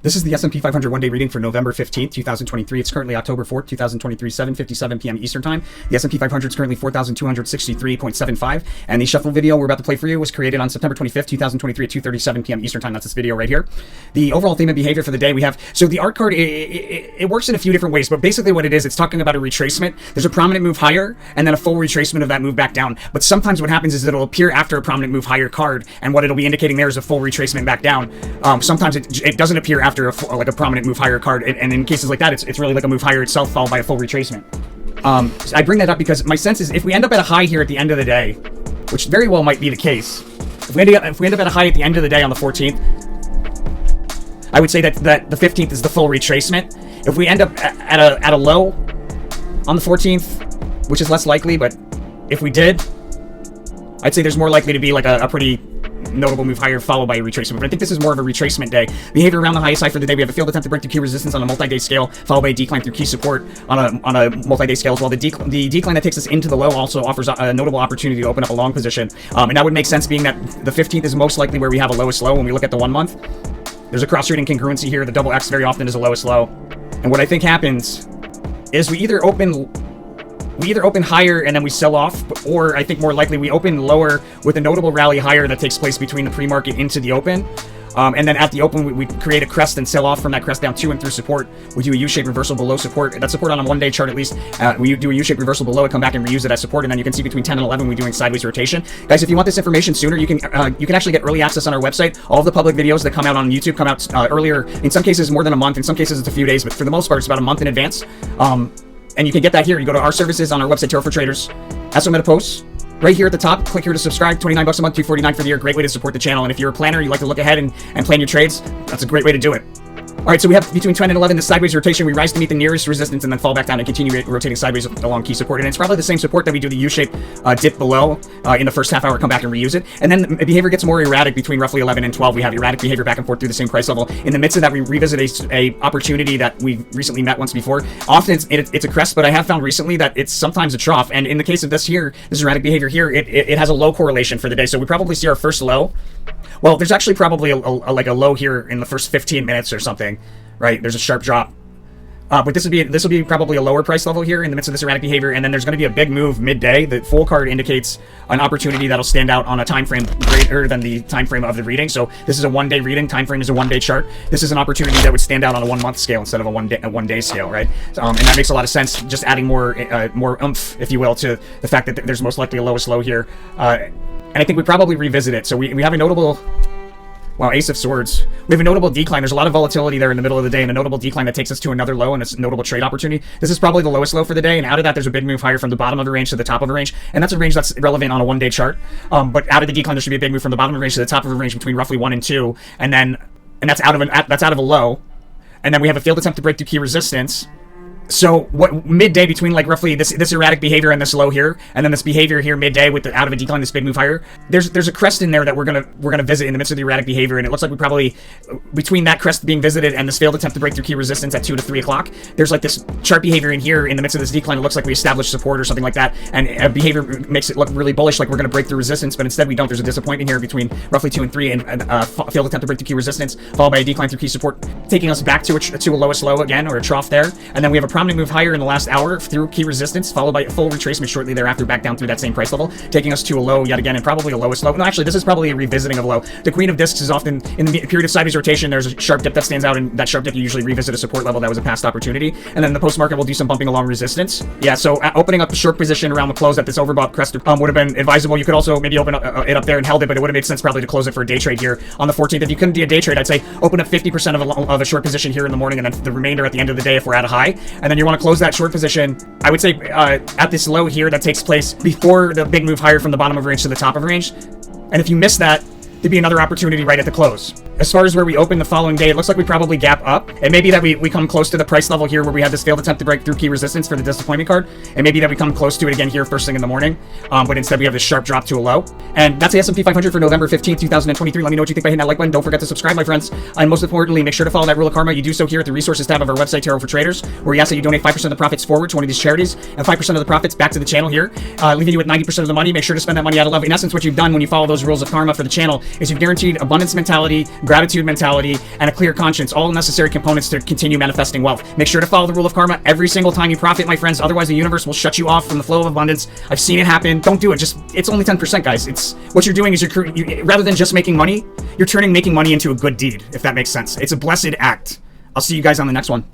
This is the S&P 500 one-day reading for November 15th, 2023. It's currently October 4th, 2023, 7:57 p.m. Eastern Time. The S&P 500 is currently 4,263.75. And the shuffle video we're about to play for you was created on September 25th, 2023 at 2:37 p.m. Eastern Time. That's this video right here. The overall theme of behavior for the day we have, so the art card, it works in a few different ways, but basically what it is, it's talking about a retracement. There's a prominent move higher and then a full retracement of that move back down. But sometimes what happens is it'll appear after a prominent move higher card, and what it'll be indicating there is a full retracement back down. Sometimes it doesn't appear after like a prominent move higher card, and in cases like that, it's really like a move higher itself followed by a full retracement. I bring that up because my sense is if we end up at a high here at the end of the day, which very well might be the case, if we end up at a high at the end of the day on the 14th, I would say that the 15th is the full retracement. If we end up at a low on the 14th, which is less likely, but if we did, I'd say there's more likely to be like a pretty notable move higher followed by a retracement. But I think this is more of a retracement day. Behavior around the highest high for the day. We have a failed attempt to break through key resistance on a multi-day scale, followed by a decline through key support on a multi-day scale as well. The decline that takes us into the low also offers a notable opportunity to open up a long position. And that would make sense being that the 15th is most likely where we have a lowest low when we look at the 1 month. There's a cross-reading congruency here. The double X very often is a lowest low. And what I think happens is we either open higher and then we sell off, or I think more likely we open lower with a notable rally higher that takes place between the pre-market into the open. And then at the open, we create a crest and sell off from that crest down to and through support. We do a U-shaped reversal below support. That's support on a one-day chart at least. We do a U-shaped reversal below it, come back and reuse it as support, and then you can see between 10 and 11 we're doing sideways rotation. Guys, if you want this information sooner, you can actually get early access on our website. All of the public videos that come out on YouTube come out earlier. In some cases, more than a month. In some cases, it's a few days, but for the most part, it's about a month in advance. And you can get that here. You go to our services on our website, Tarot for Traders. Estimate posts right here at the top. Click here to subscribe. $29 a month, $249 for the year. Great way to support the channel. And if you're a planner, you like to look ahead and plan your trades, that's a great way to do it. All right, so we have between 10 and 11 the sideways rotation. We rise to meet the nearest resistance and then fall back down and continue rotating sideways along key support. And it's probably the same support that we do the U-shaped dip below in the first half hour, come back and reuse it. And then the behavior gets more erratic between roughly 11 and 12. We have erratic behavior back and forth through the same price level. In the midst of that, we revisit a opportunity that we've recently met once before. Often it's a crest, but I have found recently that it's sometimes a trough. And in the case of this here, this erratic behavior here, it has a low correlation for the day. So we probably see our first low. Well, there's actually probably like a low here in the first 15 minutes or something. Right, there's a sharp drop, but this will be probably a lower price level here in the midst of this erratic behavior, and then there's going to be a big move midday. The full card indicates an opportunity that'll stand out on a time frame greater than the time frame of the reading. So this is a one-day reading. Time frame is a one-day chart. This is an opportunity that would stand out on a 1 month scale instead of a one-day scale, right? And that makes a lot of sense. Just adding more oomph, if you will, to the fact that there's most likely a lowest low here, and I think we probably revisit it. So we have a notable. Wow, Ace of Swords. We have a notable decline. There's a lot of volatility there in the middle of the day, and a notable decline that takes us to another low and a notable trade opportunity. This is probably the lowest low for the day, and out of that, there's a big move higher from the bottom of a range to the top of a range, and that's a range that's relevant on a one-day chart. But out of the decline, there should be a big move from the bottom of a range to the top of a range between roughly 1 and 2, and that's out of a low, and then we have a failed attempt to break through key resistance. So what midday between like roughly this erratic behavior and this low here, and then this behavior here midday with the out of a decline, this big move higher, there's a crest in there that we're gonna visit in the midst of the erratic behavior, and it looks like we probably between that crest being visited and this failed attempt to break through key resistance at 2 to 3 o'clock, there's like this chart behavior in here in the midst of this decline. It looks like we established support or something like that, and behavior makes it look really bullish, like we're gonna break through resistance, but instead we don't. There's a disappointment here between roughly 2 and 3, and failed attempt to break through key resistance followed by a decline through key support, taking us back to a lowest low again, or a trough there, and then we have a prominent move higher in the last hour through key resistance, followed by a full retracement shortly thereafter back down through that same price level, taking us to a low yet again, and probably a lowest low. No, actually, this is probably a revisiting of low. The Queen of Discs is often, in the period of sideways rotation, there's a sharp dip that stands out, and that sharp dip you usually revisit a support level that was a past opportunity, and then the post-market will do some bumping along resistance. Yeah, so opening up the short position around the close at this overbought crest would have been advisable. You could also maybe open it up there and held it, but it would have made sense probably to close it for a day trade here on the 14th. If you couldn't do a day trade, I'd say open up 50% of a short position here in the morning, and then the remainder at the end of the day if we're at a high, and then you want to close that short position, I would say at this low here that takes place before the big move higher from the bottom of a range to the top of a range. And if you miss that, there'd be another opportunity right at the close. As far as where we open the following day, it looks like we probably gap up. It may be that we come close to the price level here where we had this failed attempt to break through key resistance for the disappointment card. And maybe that we come close to it again here first thing in the morning. But instead we have this sharp drop to a low. And that's the S&P 500 for November 15th, 2023. Let me know what you think by hitting that like button. Don't forget to subscribe, my friends. And most importantly, make sure to follow that rule of karma. You do so here at the resources tab of our website, Tarot for Traders, where we ask that you donate 5% of the profits forward to one of these charities and 5% of the profits back to the channel here, leaving you with 90% of the money. Make sure to spend that money out of love. In essence, what you've done when you follow those rules of karma for the channel is you've guaranteed abundance mentality, gratitude mentality, and a clear conscience, all necessary components to continue manifesting wealth. Make sure to follow the rule of karma every single time you profit, my friends. Otherwise, the universe will shut you off from the flow of abundance. I've seen it happen. Don't do it. It's only 10%, guys. It's what you're doing is rather than just making money, you're turning making money into a good deed, if that makes sense. It's a blessed act. I'll see you guys on the next one.